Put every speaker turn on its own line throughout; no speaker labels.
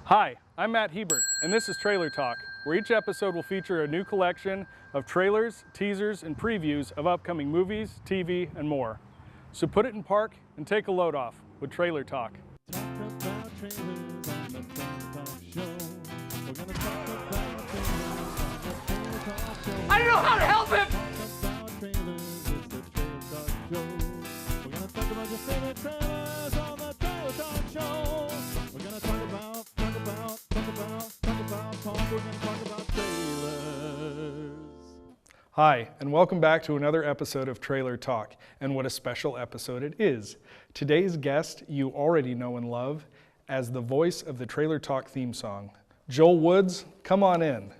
Hi, I'm Matt Hebert, and this is Trailer Talk, where each episode will feature a new collection of trailers, teasers, and previews of upcoming movies, TV, and more. So put it in park and take a load off with Trailer Talk.
I don't know how to help him!
Hi, and welcome back to another episode of Trailer Talk, and what a special episode it is. Today's guest you already know and love as the voice of the Trailer Talk theme song. Joel Woods, come on in.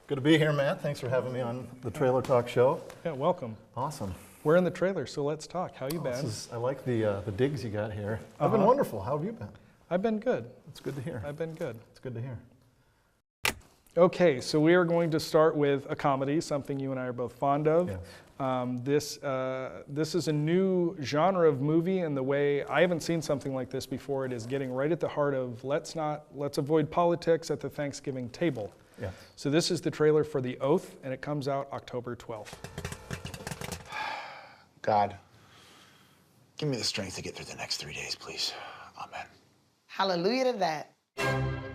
Good to be here, Matt. Thanks for having me on the Trailer Talk show.
Yeah, welcome.
Awesome.
We're in the trailer, so let's talk. How you been?
I like the digs you got here. I've been wonderful. How have you been?
I've been good.
It's good to hear.
I've been good.
It's good to hear.
Okay, so we are going to start with a comedy, something you and I are both fond of.
Yes.
This is a new genre of movie, and the way I haven't seen something like this before. It is getting right at the heart of let's avoid politics at the Thanksgiving table.
Yes.
So this is the trailer for The Oath, and it comes out October 12th.
God, give me the strength to get through the next 3 days, please. Amen.
Hallelujah to that.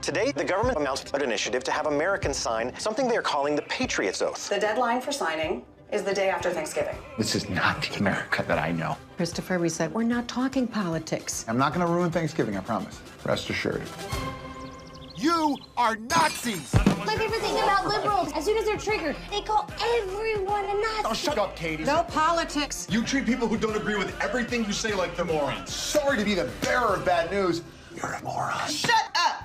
Today, the government announced an initiative to have Americans sign something they are calling the Patriot's Oath.
The deadline for signing is the day after Thanksgiving.
This is not the America that I know.
Christopher, we said we're not talking politics.
I'm not going to ruin Thanksgiving, I promise. Rest assured.
You are Nazis!
My favorite thing about liberals, as soon as they're triggered, they call everyone a Nazi.
Oh, shut up, Katie.
No politics.
You treat people who don't agree with everything you say like they're morons. Sorry to be the bearer of bad news.
You're a moron.
Shut up!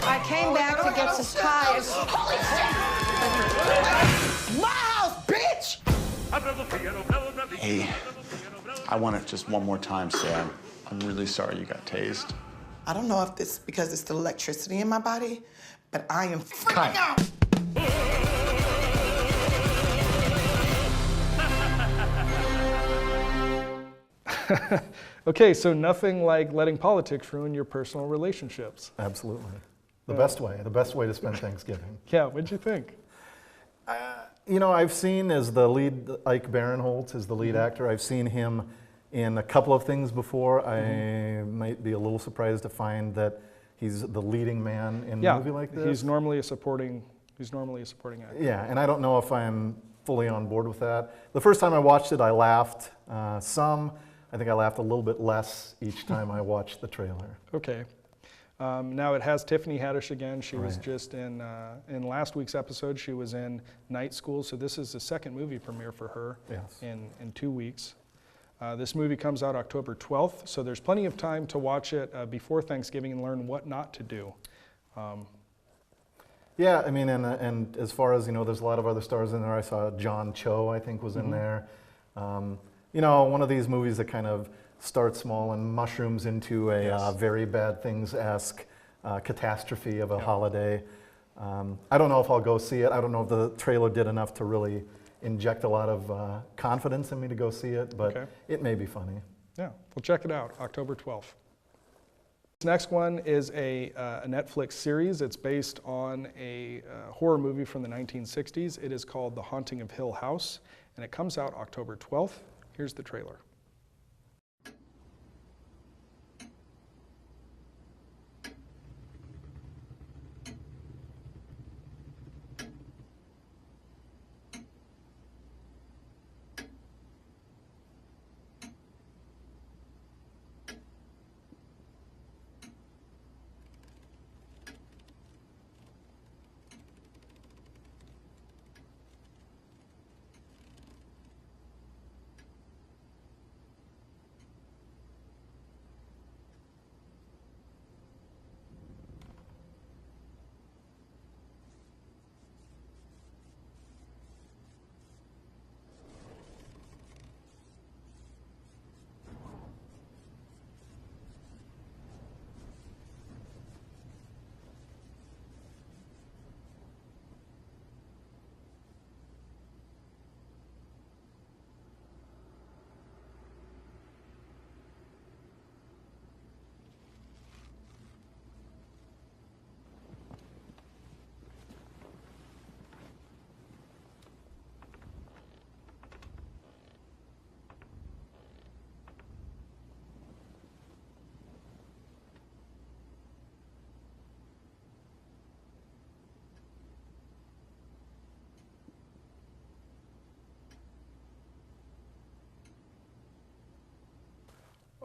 I came back to get some tires.
Holy shit! My house, bitch!
Hey, I want it just one more time, Sam. I'm really sorry you got tased.
I don't know if this is because it's the electricity in my body, but I am freaking
Cut.
out.
Okay, so nothing like letting politics ruin your personal relationships.
Absolutely. The best way to spend Thanksgiving.
Yeah, what'd you think?
You know, I've seen as the lead, Ike Barinholtz is the lead actor. I've seen him in a couple of things before. I might be a little surprised to find that he's the leading man in a movie like this.
He's normally a supporting actor.
Yeah, and I don't know if I'm fully on board with that. The first time I watched it, I laughed some. I think I laughed a little bit less each time I watched the trailer.
Okay. Now it has Tiffany Haddish again. She was
Right.
just in last week's episode. She was in Night School, so this is the second movie premiere for her
Yes.
in 2 weeks. This movie comes out October 12th, so there's plenty of time to watch it before Thanksgiving and learn what not to do.
Yeah, I mean, and as far as, you know, there's a lot of other stars in there. I saw John Cho, I think, was in there. You know, one of these movies that kind of starts small and mushrooms into a very bad things-esque catastrophe of a holiday. I don't know if I'll go see it. I don't know if the trailer did enough to really inject a lot of confidence in me to go see it, but it may be funny.
Yeah, well, check it out, October 12th. This next one is a Netflix series. It's based on a horror movie from the 1960s. It is called The Haunting of Hill House, and it comes out October 12th. Here's the trailer.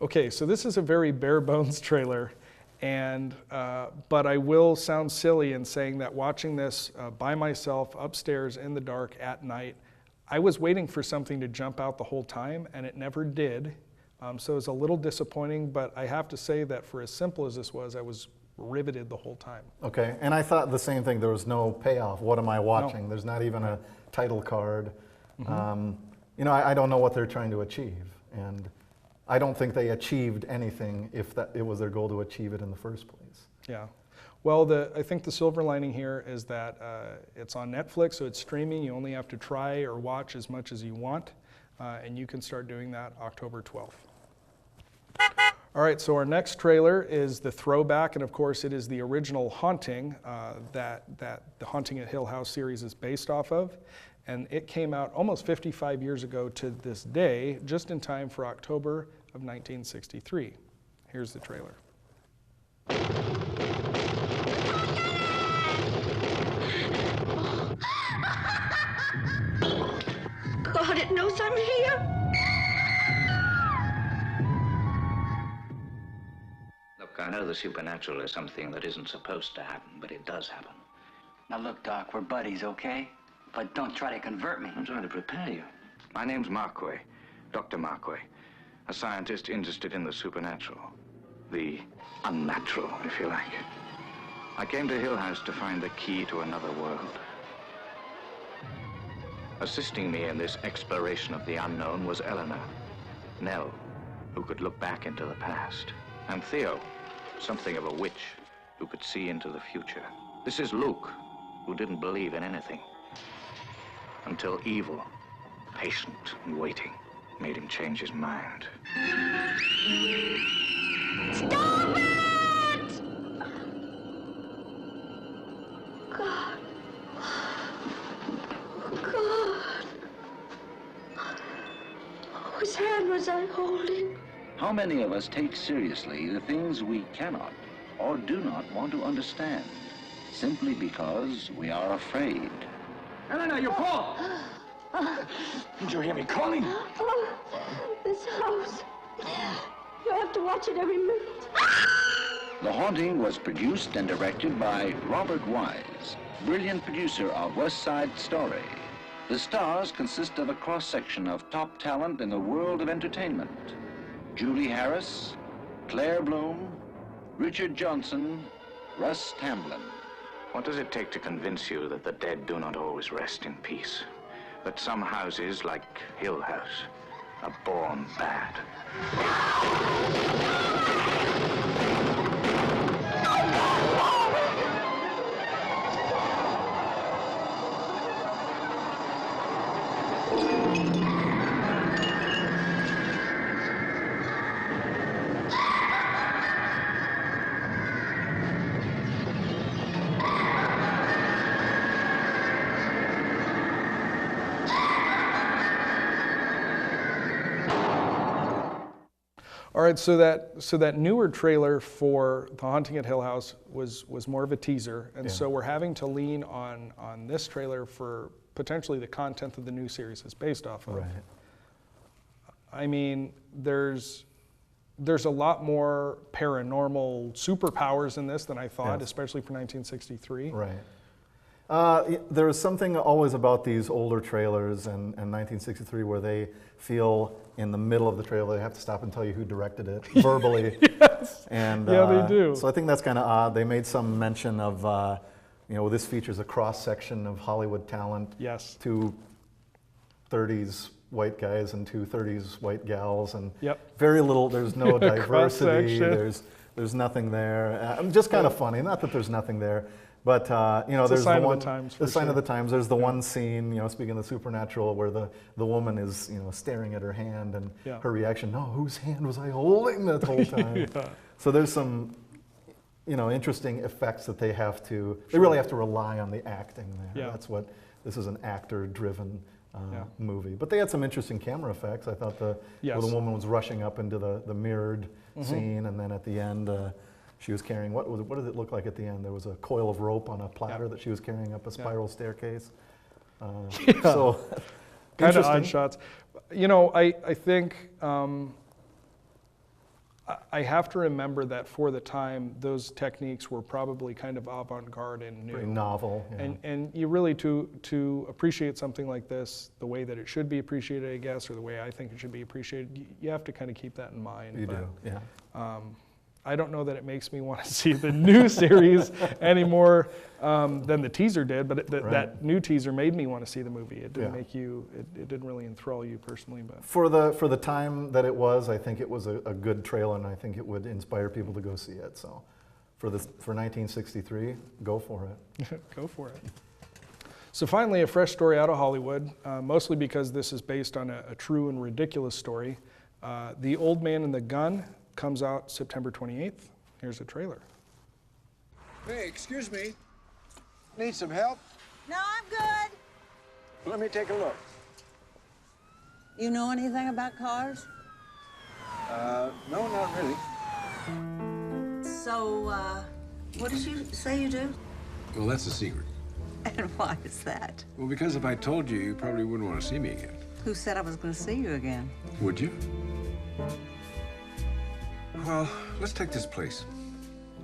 Okay, so this is a very bare bones trailer, and but I will sound silly in saying that watching this by myself upstairs in the dark at night, I was waiting for something to jump out the whole time, and it never did. So it was a little disappointing, but I have to say that for as simple as this was, I was riveted the whole time.
Okay, and I thought the same thing. There was no payoff. What am I watching?
No.
There's not even a title card. You know, I don't know what they're trying to achieve, and I don't think they achieved anything if that it was their goal to achieve it in the first place.
Yeah. Well, I think the silver lining here is that it's on Netflix, so it's streaming. You only have to try or watch as much as you want, and you can start doing that October 12th. All right, so our next trailer is the throwback, and of course it is the original Haunting that the Haunting at Hill House series is based off of. And it came out almost 55 years ago to this day, just in time for October of 1963. Here's the trailer.
God, it knows I'm here.
Look, I know the supernatural is something that isn't supposed to happen, but it does happen.
Now look, Doc, we're buddies, okay? But don't try to convert me.
I'm trying to prepare you. My name's Marquay, Dr. Marquay, a scientist interested in the supernatural, the unnatural, if you like. I came to Hill House to find the key to another world. Assisting me in this exploration of the unknown was Eleanor, Nell, who could look back into the past, and Theo, something of a witch who could see into the future. This is Luke, who didn't believe in anything. Until evil, patient and waiting, made him change his mind.
Stop it! God. God. Whose hand was I holding?
How many of us take seriously the things we cannot or do not want to understand, simply because we are afraid?
Eleanor, you're Paul!
Did you hear me calling?
Oh, this house. You have to watch it every minute.
The Haunting was produced and directed by Robert Wise, brilliant producer of West Side Story. The stars consist of a cross-section of top talent in the world of entertainment. Julie Harris, Claire Bloom, Richard Johnson, Russ Tamblyn. What does it take to convince you that the dead do not always rest in peace? That some houses, like Hill House, are born bad?
All right, so that newer trailer for The Haunting at Hill House was more of a teaser, and so we're having to lean on this trailer for potentially the content that the new series is based off of.
Right.
I mean, there's a lot more paranormal superpowers in this than I thought, especially for 1963.
Right. There was something always about these older trailers and 1963 where they feel in the middle of the trailer they have to stop and tell you who directed it verbally.
Yes.
And,
yeah, they do.
So I think that's kind of odd. They made some mention of, you know, this features a cross-section of Hollywood talent.
Yes.
Two 30s white guys and two 30s white gals, and
Yep.
very little, there's no diversity,
Cross-section.
there's nothing there. Just kind of funny, not that there's nothing there. But you know,
It's a
there's
sign
the
of
one,
the times,
the
for
sign of
sure.
the times. There's the one scene, you know, speaking of the supernatural, where the woman is, you know, staring at her hand, and
Yeah.
her reaction, "No, whose hand was I holding that whole time?"
Yeah.
So there's some, you know, interesting effects that they have to. They really have to rely on the acting there.
Yeah.
That's what this is, an actor-driven
Yeah.
movie. But they had some interesting camera effects. I thought where
Yes.
the woman was rushing up into the mirrored scene, and then at the end. She was carrying, what did it look like at the end? There was a coil of rope on a platter that she was carrying up a spiral staircase. So,
Kind of
interesting.
odd shots. You know, I think I have to remember that for the time, those techniques were probably kind of avant-garde and new.
Very novel. Yeah.
And you really, to appreciate something like this, the way that it should be appreciated, I guess, or the way I think it should be appreciated, you have to kind of keep that in mind.
You do, yeah.
I don't know that it makes me want to see the new series any more than the teaser did, but that new teaser made me want to see the movie. It didn't make you, it didn't really enthrall you personally. But
for the time that it was, I think it was a good trailer, and I think it would inspire people to go see it. So for 1963, go for it.
Go for it. So finally, a fresh story out of Hollywood, mostly because this is based on a true and ridiculous story. The Old Man and the Gun comes out September 28th. Here's a trailer.
Hey, excuse me. Need some help?
No, I'm good.
Let me take a look.
You know anything about cars?
No, not really.
So, what did you say you do?
Well, that's a secret.
And why is that?
Well, because if I told you, you probably wouldn't want to see me again.
Who said I was going to see you again?
Would you? Well, let's take this place.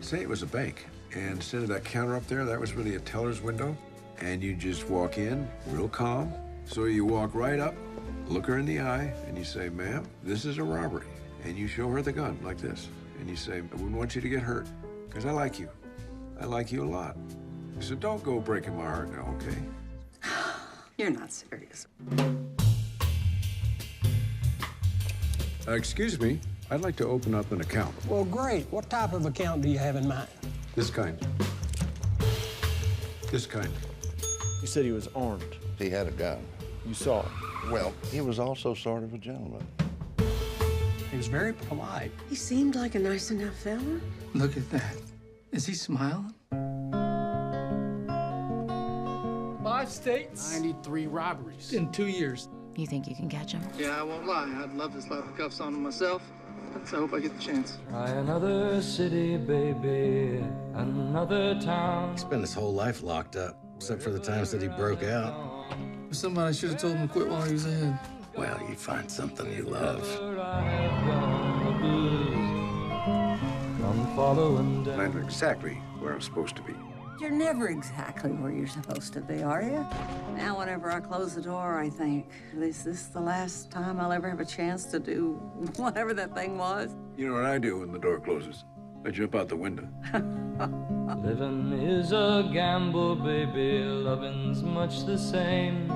Say it was a bank, and instead of that counter up there, that was really a teller's window, and you just walk in, real calm. So you walk right up, look her in the eye, and you say, "Ma'am, this is a robbery." And you show her the gun, like this. And you say, "I wouldn't want you to get hurt, because I like you. I like you a lot. So don't go breaking my heart now, okay?"
You're not serious.
Excuse me. I'd like to open up an account.
Well, great. What type of account do you have in mind?
This kind. This kind.
You said he was armed.
He had a gun.
You saw it.
Well, he was also sort of a gentleman.
He was very polite.
He seemed like a nice enough fella.
Look at that. Is he smiling?
5 states.
93 robberies in 2 years.
You think you can catch him?
Yeah, I won't lie. I'd love to slap the cuffs on him myself. So I hope I get the chance.
Try another city, baby, another town.
He spent his whole life locked up, except for the times that he broke out.
Somebody should have told him to quit while he was ahead.
Well, you find something you love.
Come following down.
I'm exactly where I'm supposed to be.
You're never exactly where you're supposed to be, are you? Now, whenever I close the door, I think, is this the last time I'll ever have a chance to do whatever that thing was?
You know what I do when the door closes? I jump out the window.
Living is a gamble, baby. Loving's much the same.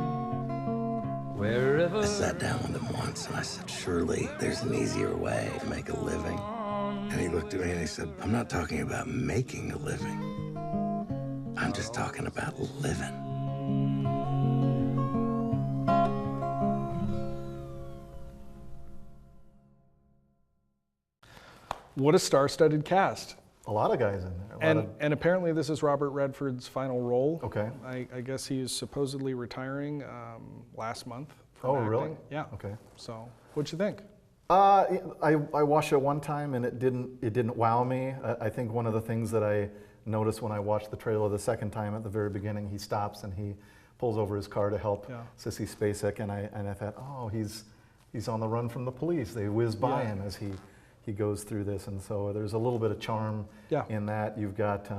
Wherever.
I sat down with him once and I said, "Surely there's an easier way to make a living." And he looked at me and he said, "I'm not talking about making a living. I'm just talking about living."
What a star-studded cast.
A lot of guys in there.
And apparently this is Robert Redford's final role.
Okay.
I guess he is supposedly retiring last month.
Oh, really?
Yeah.
Okay.
So, what'd you think?
I watched it one time and it didn't wow me. I think one of the things that I noticed when I watched the trailer the second time, at the very beginning, he stops and he pulls over his car to help Sissy Spacek, and I thought, oh, he's on the run from the police. They whiz by him as he goes through this, and so there's a little bit of charm in that. You've got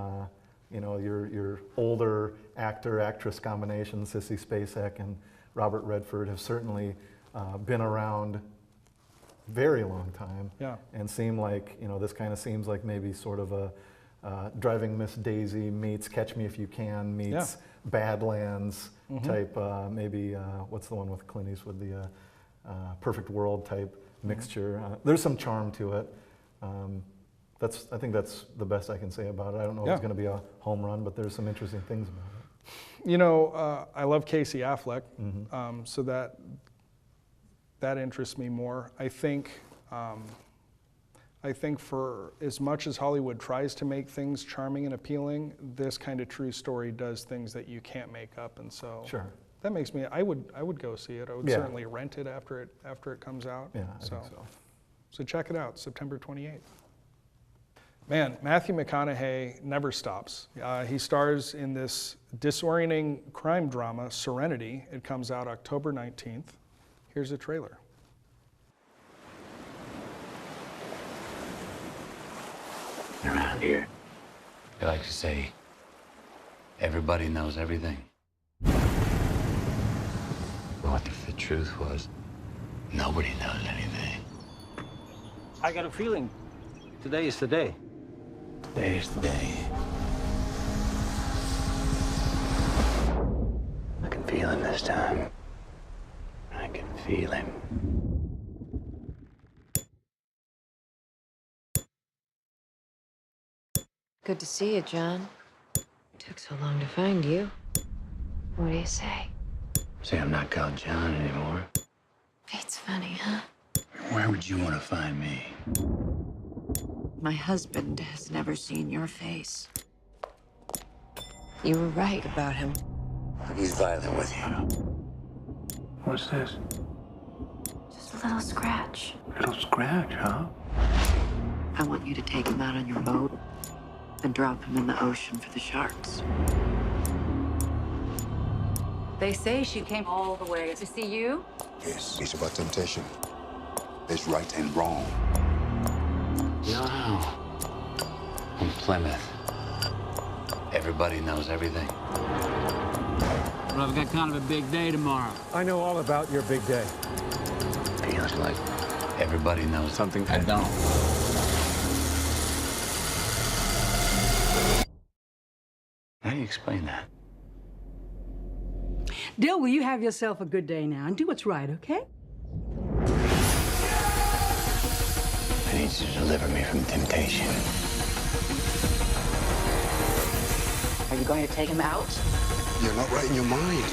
your older actress combination, Sissy Spacek and Robert Redford, have certainly been around very long time, and seem like, this kind of seems like maybe sort of a Driving Miss Daisy meets Catch Me If You Can meets Badlands type, maybe what's the one with Clint Eastwood, the Perfect World type mixture. There's some charm to it. I think that's the best I can say about it. I don't know if it's going to be a home run, but there's some interesting things about it.
I love Casey Affleck, so that interests me more. I think for as much as Hollywood tries to make things charming and appealing, this kind of true story does things that you can't make up, and so that makes me. I would go see it. I would certainly rent it after it comes out.
Yeah, I think so.
So check it out, September 28th. Man, Matthew McConaughey never stops. He stars in this disorienting crime drama, Serenity. It comes out October 19th. Here's a trailer.
Around here, they like to say, everybody knows everything. What if the truth was, nobody knows anything?
I got a feeling today is the day.
Today is the day. I can feel him this time. I can feel him.
Good to see you, John. Took so long to find you. What do you say?
Say I'm not called John anymore.
It's funny, huh?
Where would you want to find me?
My husband has never seen your face. You were right about him.
He's violent with you. What's this?
Just a little scratch.
Little scratch, huh?
I want you to take him out on your boat and drop him in the ocean for the sharks.
They say she came all the way to see you.
Yes, it's about temptation. There's right and wrong.
No. In Plymouth, everybody knows everything.
Well, I've got kind of a big day tomorrow.
I know all about your big day.
Feels like everybody knows something I don't. How do you explain that?
Dill, will you have yourself a good day now and do what's right, okay?
I need you to deliver me from temptation.
Are you going to take him out?
You're not right in your mind.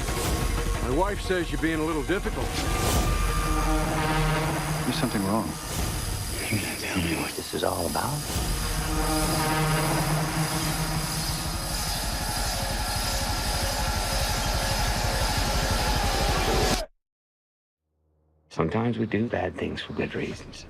My wife says you're being a little difficult.
There's something wrong. You're gonna tell me what this is all about? Sometimes we do bad things for good reasons.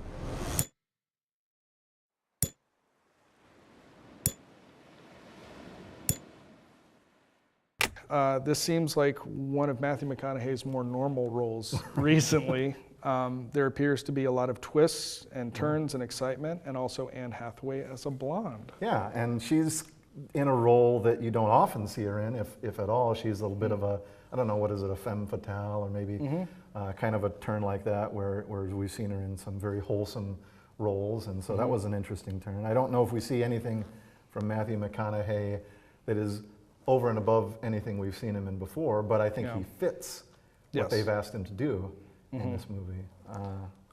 This seems like one of Matthew McConaughey's more normal roles recently. There appears to be a lot of twists and turns and excitement, and also Anne Hathaway as a blonde.
Yeah, and she's in a role that you don't often see her in, if at all. She's a little bit of a, I don't know, what is it, a femme fatale, or maybe kind of a turn like that, where we've seen her in some very wholesome roles, and so that was an interesting turn. I don't know if we see anything from Matthew McConaughey that is over and above anything we've seen him in before, but I think he fits what they've asked him to do in this movie.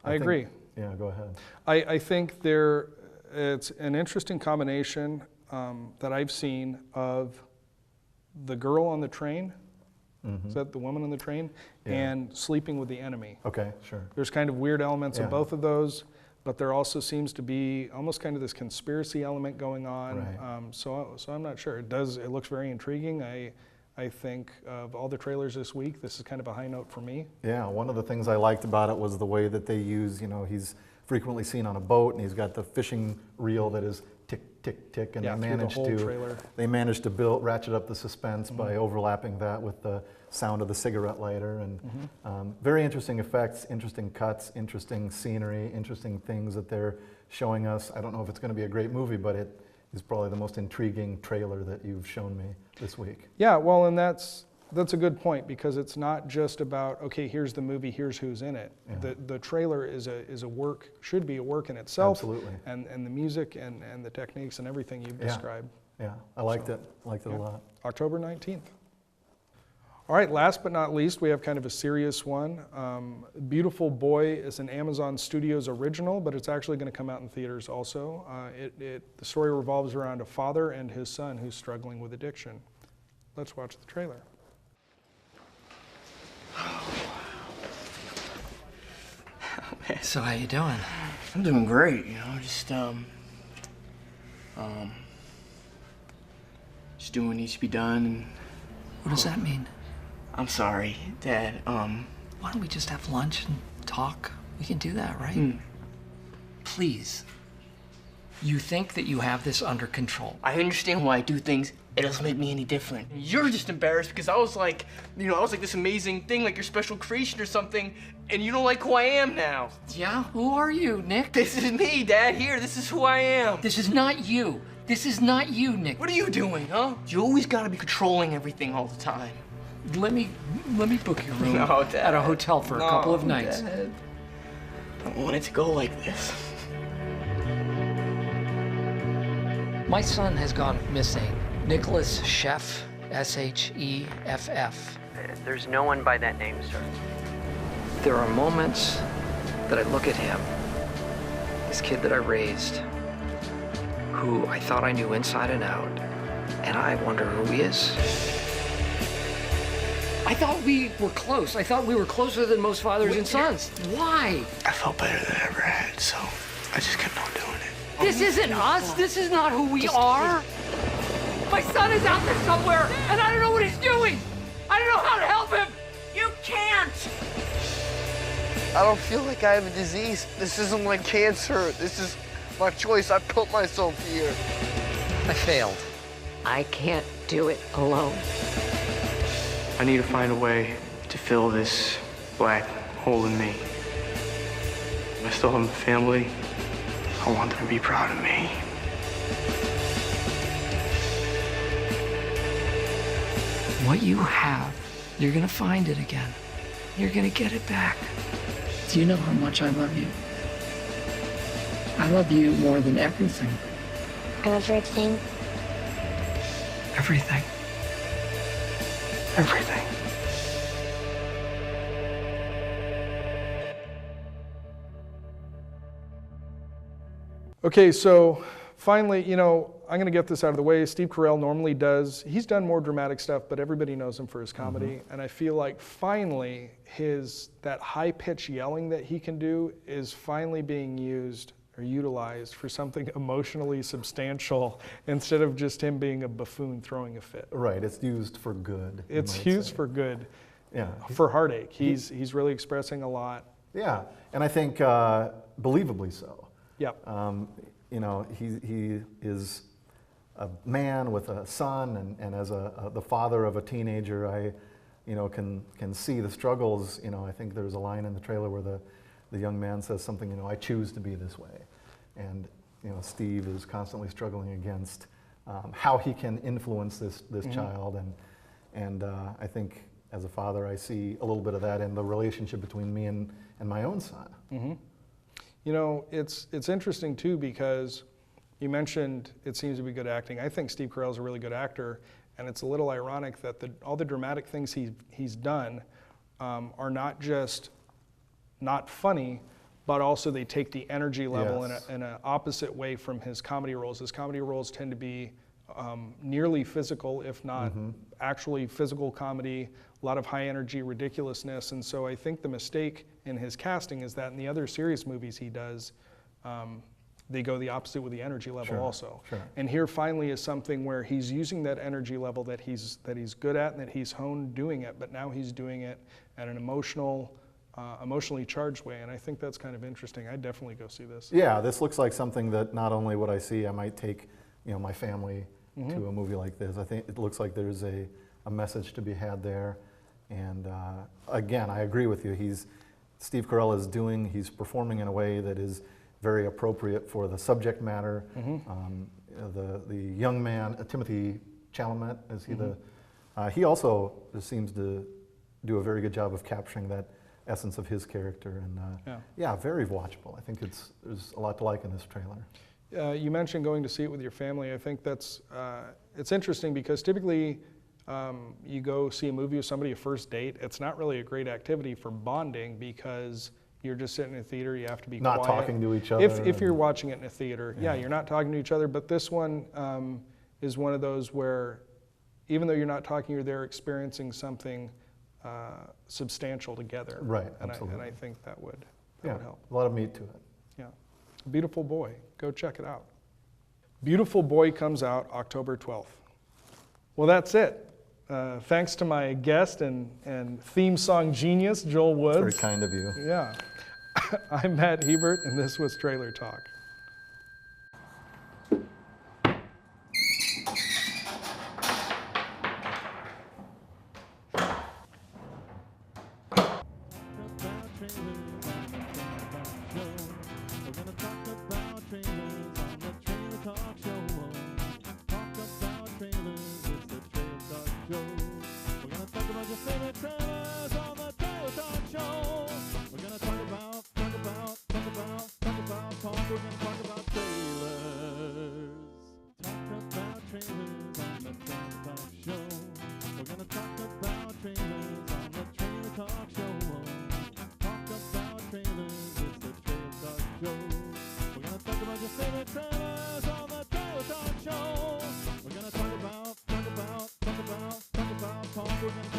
I agree.
Yeah, go ahead.
I think it's an interesting combination that I've seen of the girl on the train, is that the woman on the train, and sleeping with the enemy.
Okay, sure.
There's kind of weird elements of both of those, but there also seems to be almost kind of this conspiracy element going on.
Right.
So I'm not sure. It looks very intriguing. I think of all the trailers this week, this is kind of a high note for me.
Yeah, one of the things I liked about it was the way that they use, he's frequently seen on a boat, and he's got the fishing reel that is tick, tick, tick, and they managed to ratchet up the suspense by overlapping that with the sound of the cigarette lighter, and very interesting effects, interesting cuts, interesting scenery, interesting things that they're showing us. I don't know if it's going to be a great movie, but it is probably the most intriguing trailer that you've shown me this week.
Yeah, well, and that's a good point, because it's not just about, okay, here's the movie, here's who's in it.
Yeah.
The trailer is a work, should be a work in itself.
Absolutely.
And the music and the techniques and everything you've described.
Yeah, I liked it a lot.
October 19th. All right, last but not least, we have kind of a serious one. Beautiful Boy is an Amazon Studios original, but it's actually going to come out in theaters also. The story revolves around a father and his son who's struggling with addiction. Let's watch the trailer.
So how you doing? I'm doing great, just doing what needs to be done. And
what does that mean?
I'm sorry, Dad.
Why don't we just have lunch and talk? We can do that, right?
Please.
You think that you have this under control.
I understand why I do things it doesn't make me any different. You're just embarrassed because I was like, I was like this amazing thing, like your special creation or something, and you don't like who I am now.
Yeah? Who are you, Nick?
This is me, Dad, here. This is who I am.
This is not you. This is not you, Nick.
What are you doing, huh? You always gotta be controlling everything all the time.
Let me book your room
No, Dad.
at a hotel for a couple of nights.
Dad. I don't want it to go like this.
My son has gone missing. Nicholas Sheff, S-H-E-F-F.
There's no one by that name, sir.
There are moments that I look at him, this kid that I raised, who I thought I knew inside and out, and I wonder who he is. I thought we were close. I thought we were closer than most fathers and sons. Why?
I felt better than I ever had, so I just kept on doing it.
This isn't us. This is not who we are. My son is out there somewhere, and I don't know what he's doing. I don't know how to help him. You can't.
I don't feel like I have a disease. This isn't like cancer. This is my choice. I put myself here.
I failed. I can't do it alone.
I need to find a way to fill this black hole in me. I still have a family. I want them to be proud of me.
What you have, you're gonna find it again. You're gonna get it back. Do you know how much I love you? I love you more than everything.
Everything.
Everything.
Everything.
Okay, so finally, I'm going to get this out of the way. Steve Carell normally he's done more dramatic stuff, but everybody knows him for his comedy. And I feel like finally that high-pitched yelling that he can do is finally being used or utilized for something emotionally substantial instead of just him being a buffoon throwing a fit.
Right, it's used for good.
It's used for good.
Yeah.
For heartache. He's really expressing a lot.
Yeah, and I think believably so.
Yep.
He is a man with a son, and as the father of a teenager, I, can see the struggles. I think there's a line in the trailer where the young man says something, I choose to be this way, and Steve is constantly struggling against how he can influence this child, and I think as a father, I see a little bit of that in the relationship between me and my own son.
Mm-hmm. It's interesting too, because you mentioned it seems to be good acting. I think Steve Carell's a really good actor, and it's a little ironic that all the dramatic things he's done are not just not funny, but also they take the energy level in an opposite way from his comedy roles. His comedy roles tend to be nearly physical, if not actually physical comedy, a lot of high energy ridiculousness. And so I think the mistake in his casting is that in the other serious movies he does, they go the opposite with the energy level also.
Sure.
And here finally is something where he's using that energy level that he's good at and that he's honed doing it, but now he's doing it at an emotionally charged way, and I think that's kind of interesting. I'd definitely go see this.
Yeah, this looks like something that not only would I see, I might take my family to a movie like this. I think it looks like there's a message to be had there, and again, I agree with you. Steve Carell he's performing in a way that is very appropriate for the subject matter. The young man, Timothy Chalamet, is he he also seems to do a very good job of capturing that essence of his character, and very watchable. I think there's a lot to like in this trailer.
You mentioned going to see it with your family. I think that's it's interesting because typically you go see a movie with somebody, a first date. It's not really a great activity for bonding because you're just sitting in a theater. You have to be
not
quiet.
Talking to each other.
If you're watching it in a theater, you're not talking to each other. But this one is one of those where, even though you're not talking, you're there experiencing something substantial together.
Right,
and
absolutely.
I think that would help.
A lot of meat to it.
Yeah. Beautiful Boy. Go check it out. Beautiful Boy comes out October 12th. Well, that's it. Thanks to my guest and theme song genius, Joel Woods.
Very kind of you.
Yeah. I'm Matt Hebert, and this was Trailer Talk.
favorite trailers on the Trailer Talk Show. We're gonna talk about punk. We're gonna